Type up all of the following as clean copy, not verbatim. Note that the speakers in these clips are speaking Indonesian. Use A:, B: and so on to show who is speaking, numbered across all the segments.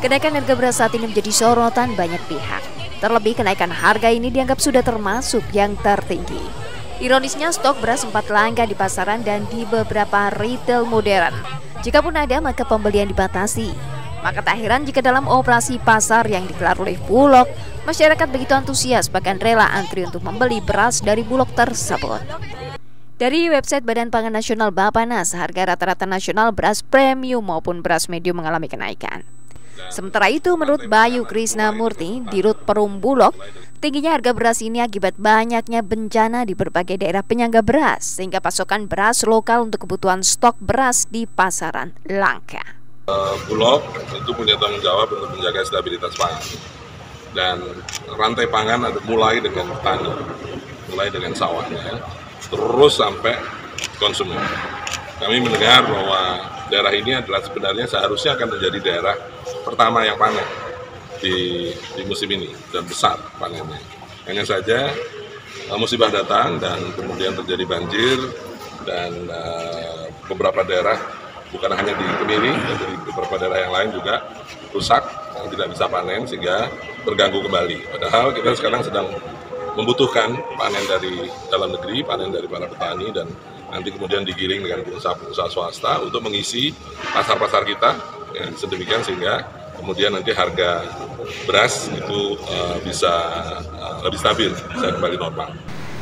A: Kenaikan harga beras saat ini menjadi sorotan banyak pihak. Terlebih kenaikan harga ini dianggap sudah termasuk yang tertinggi. Ironisnya stok beras sempat langka di pasaran dan di beberapa retail modern. Jikapun ada maka pembelian dibatasi. Maka tak heran jika dalam operasi pasar yang digelar oleh Bulog, masyarakat begitu antusias bahkan rela antri untuk membeli beras dari Bulog tersebut. Dari website Badan Pangan Nasional Bappenas, harga rata-rata nasional beras premium maupun beras medium mengalami kenaikan. Sementara itu, menurut Bayu Krisnamurti, Dirut Perum Bulog, tingginya harga beras ini akibat banyaknya bencana di berbagai daerah penyangga beras, sehingga pasokan beras lokal untuk kebutuhan stok beras di pasaran langka.
B: Bulog itu punya tanggung jawab untuk menjaga stabilitas pangan. Dan rantai pangan ada mulai dengan petani, mulai dengan sawahnya, terus sampai konsumen. Kami mendengar bahwa daerah ini adalah sebenarnya seharusnya akan menjadi daerah pertama yang panen di musim ini dan besar panennya. Hanya saja musibah datang dan kemudian terjadi banjir dan beberapa daerah bukan hanya di Kemiri, tapi di beberapa daerah yang lain juga rusak, yang tidak bisa panen sehingga terganggu kembali. Padahal kita sekarang sedang membutuhkan panen dari dalam negeri, panen dari para petani dan nanti kemudian digiring dengan pengusaha swasta untuk mengisi pasar-pasar kita ya, sedemikian sehingga kemudian nanti harga beras itu bisa lebih stabil, bisa kembali normal.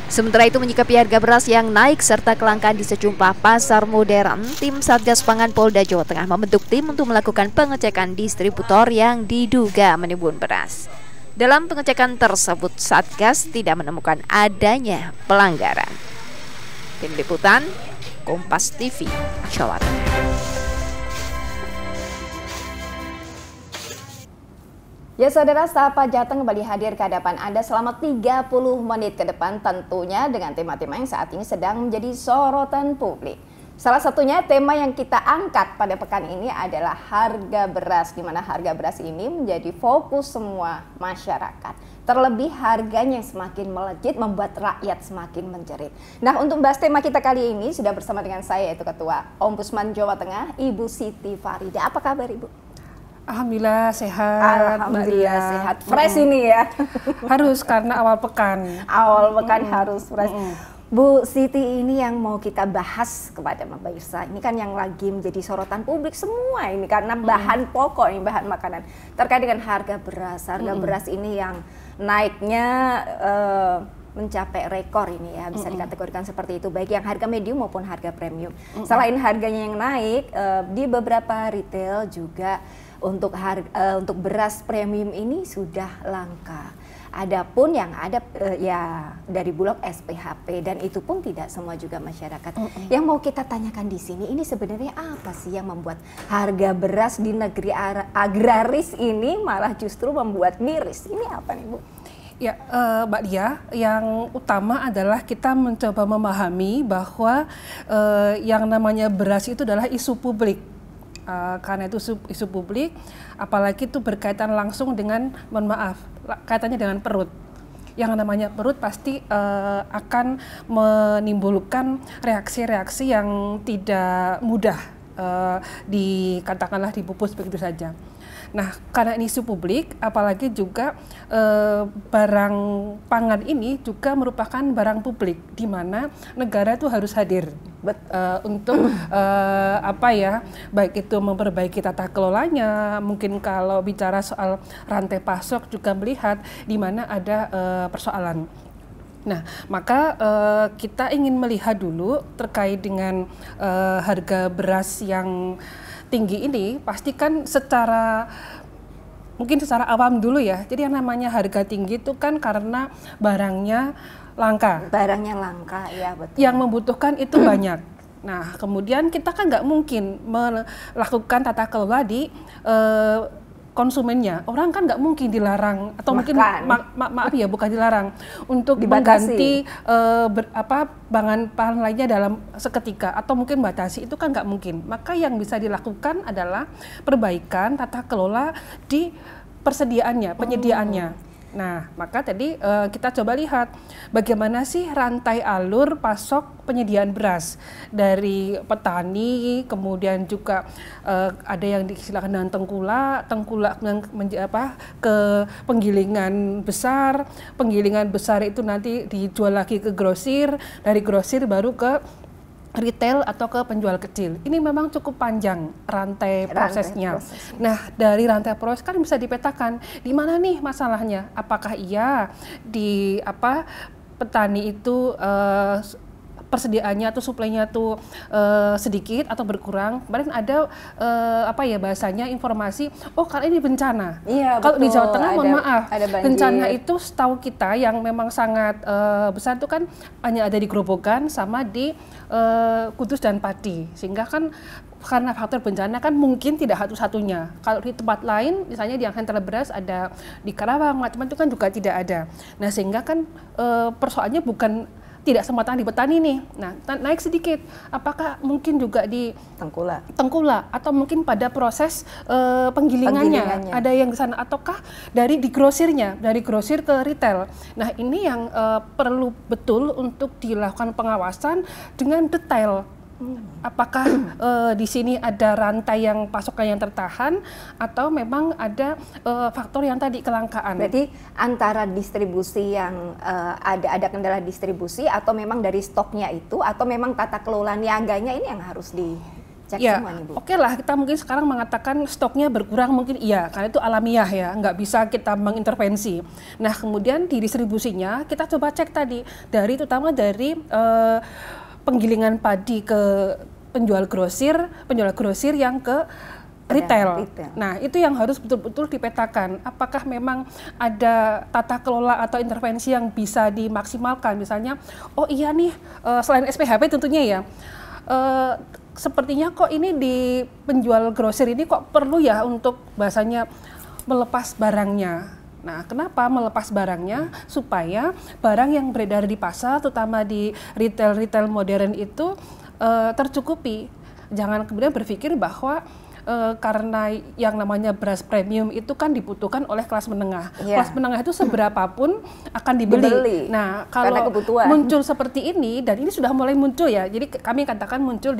A: Sementara itu menyikapi harga beras yang naik serta kelangkaan di sejumlah pasar modern, tim Satgas Pangan Polda Jawa Tengah membentuk tim untuk melakukan pengecekan distributor yang diduga menimbun beras. Dalam pengecekan tersebut, Satgas tidak menemukan adanya pelanggaran. Tim Liputan, Kompas TV, Jawa Tengah.
C: Ya saudara, Sapa Jateng kembali hadir ke hadapan Anda selama 30 menit ke depan tentunya dengan tema-tema yang saat ini sedang menjadi sorotan publik. Salah satunya tema yang kita angkat pada pekan ini adalah harga beras, di mana harga beras ini menjadi fokus semua masyarakat. Terlebih harganya yang semakin melejit membuat rakyat semakin menjerit. Nah, untuk membahas tema kita kali ini sudah bersama dengan saya yaitu Ketua Ombudsman Jawa Tengah, Ibu Siti Farida. Apa kabar Ibu?
D: Alhamdulillah sehat.
C: Alhamdulillah sehat. Fresh ini ya.
D: Harus karena awal pekan.
C: Awal pekan harus fresh. Bu Siti, ini yang mau kita bahas kepada Mbak Irsa, ini kan yang lagi menjadi sorotan publik semua ini karena bahan pokok, ini bahan makanan terkait dengan harga beras. Harga beras ini yang naiknya mencapai rekor ini ya, bisa dikategorikan seperti itu, baik yang harga medium maupun harga premium. Selain harganya yang naik, di beberapa retail juga untuk beras premium ini sudah langka. Adapun yang ada ya dari Bulog SPHP dan itu pun tidak semua juga masyarakat. Yang mau kita tanyakan di sini, ini sebenarnya apa sih yang membuat harga beras di negeri agraris ini malah justru membuat miris? Ini apa nih Bu?
D: Ya, Mbak Dia, yang utama adalah kita mencoba memahami bahwa yang namanya beras itu adalah isu publik. Karena itu isu publik, apalagi itu berkaitan langsung dengan, mohon maaf, kaitannya dengan perut. Yang namanya perut pasti akan menimbulkan reaksi-reaksi yang tidak mudah dikatakanlah dipupus begitu saja. Nah, karena ini isu publik, apalagi juga barang pangan ini juga merupakan barang publik, di mana negara itu harus hadir untuk baik itu memperbaiki tata kelolanya, mungkin kalau bicara soal rantai pasok juga melihat di mana ada persoalan. Nah, maka kita ingin melihat dulu terkait dengan harga beras yang tinggi ini, pastikan mungkin secara awam dulu ya. Jadi yang namanya harga tinggi itu kan karena barangnya langka.
C: Barangnya langka, ya betul.
D: Yang membutuhkan itu banyak. Nah, kemudian kita kan nggak mungkin melakukan tata kelola di konsumennya. Orang kan nggak mungkin dilarang atau mungkin maaf ya, bukan dilarang untuk mengganti bahan lainnya dalam seketika atau mungkin batasi, itu kan nggak mungkin. Maka yang bisa dilakukan adalah perbaikan tata kelola di persediaannya, penyediaannya. Nah, maka tadi kita coba lihat bagaimana sih rantai alur pasok penyediaan beras dari petani, kemudian juga ada yang disilakan dengan tengkulak ke penggilingan besar itu nanti dijual lagi ke grosir, dari grosir baru ke retail atau ke penjual kecil. Ini memang cukup panjang rantai prosesnya. Nah, dari rantai proses kan bisa dipetakan di mana nih masalahnya. Apakah di petani itu persediaannya atau suplainya tuh sedikit atau berkurang. Kemarin ada bahasanya informasi, karena ini bencana.
C: Iya,
D: kalau di Jawa Tengah mohon maaf, bencana itu setahu kita yang memang sangat besar itu kan hanya ada di Grobogan sama di Kudus dan Pati. Sehingga kan karena faktor bencana kan mungkin tidak satu-satunya. Kalau di tempat lain, misalnya di Angkatan Beras ada di Karawang, macam-macam itu kan juga tidak ada. Nah, sehingga kan persoalannya bukan tidak semata di petani nih. Nah, naik sedikit. Apakah mungkin juga di tengkulak atau mungkin pada proses penggilingannya ada yang di sana, ataukah dari grosirnya, dari grosir ke retail. Nah, ini yang perlu betul untuk dilakukan pengawasan dengan detail. Apakah di sini ada rantai yang pasokan yang tertahan atau memang ada faktor yang tadi kelangkaan?
C: Berarti antara distribusi yang ada kendala distribusi atau memang dari stoknya itu atau memang tata kelola niaganya ini yang harus dicek semuanya, Bu?
D: Oke lah, kita mungkin sekarang mengatakan stoknya berkurang mungkin iya, karena itu alamiah ya, nggak bisa kita mengintervensi. Nah, kemudian di distribusinya kita coba cek tadi terutama dari penggilingan padi ke penjual grosir yang ke retail. Nah, itu yang harus betul-betul dipetakan. Apakah memang ada tata kelola atau intervensi yang bisa dimaksimalkan? Misalnya, selain SPHP tentunya ya, sepertinya kok ini di penjual grosir ini kok perlu ya untuk bahasanya melepas barangnya. Nah, kenapa melepas barangnya? Supaya barang yang beredar di pasar, terutama di retail modern itu tercukupi. Jangan kemudian berpikir bahwa karena yang namanya beras premium itu kan dibutuhkan oleh kelas menengah. Kelas menengah itu seberapapun akan dibeli. Nah, kalau muncul seperti ini, dan ini sudah mulai muncul ya. Jadi kami katakan muncul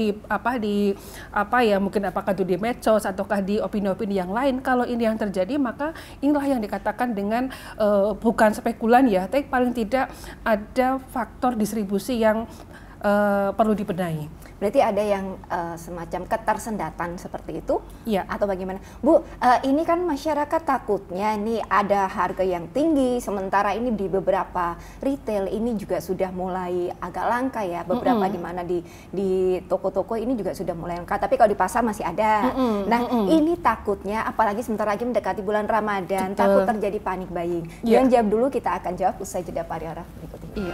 D: mungkin apakah itu di medsos ataukah di opini-opini yang lain. Kalau ini yang terjadi, maka inilah yang dikatakan dengan bukan spekulan ya, tapi paling tidak ada faktor distribusi yang perlu dibenahi.
C: Berarti ada yang semacam ketersendatan seperti itu?
D: Iya.
C: Atau bagaimana? Bu, ini kan masyarakat takutnya ini ada harga yang tinggi, sementara ini di beberapa retail ini juga sudah mulai agak langka ya. Beberapa di mana di toko-toko ini juga sudah mulai langka, tapi kalau di pasar masih ada. Ini takutnya, apalagi sebentar lagi mendekati bulan Ramadan, takut terjadi panic buying. Dan jawab dulu, kita akan jawab usai jeda pariwara berikut ini.
D: Iya.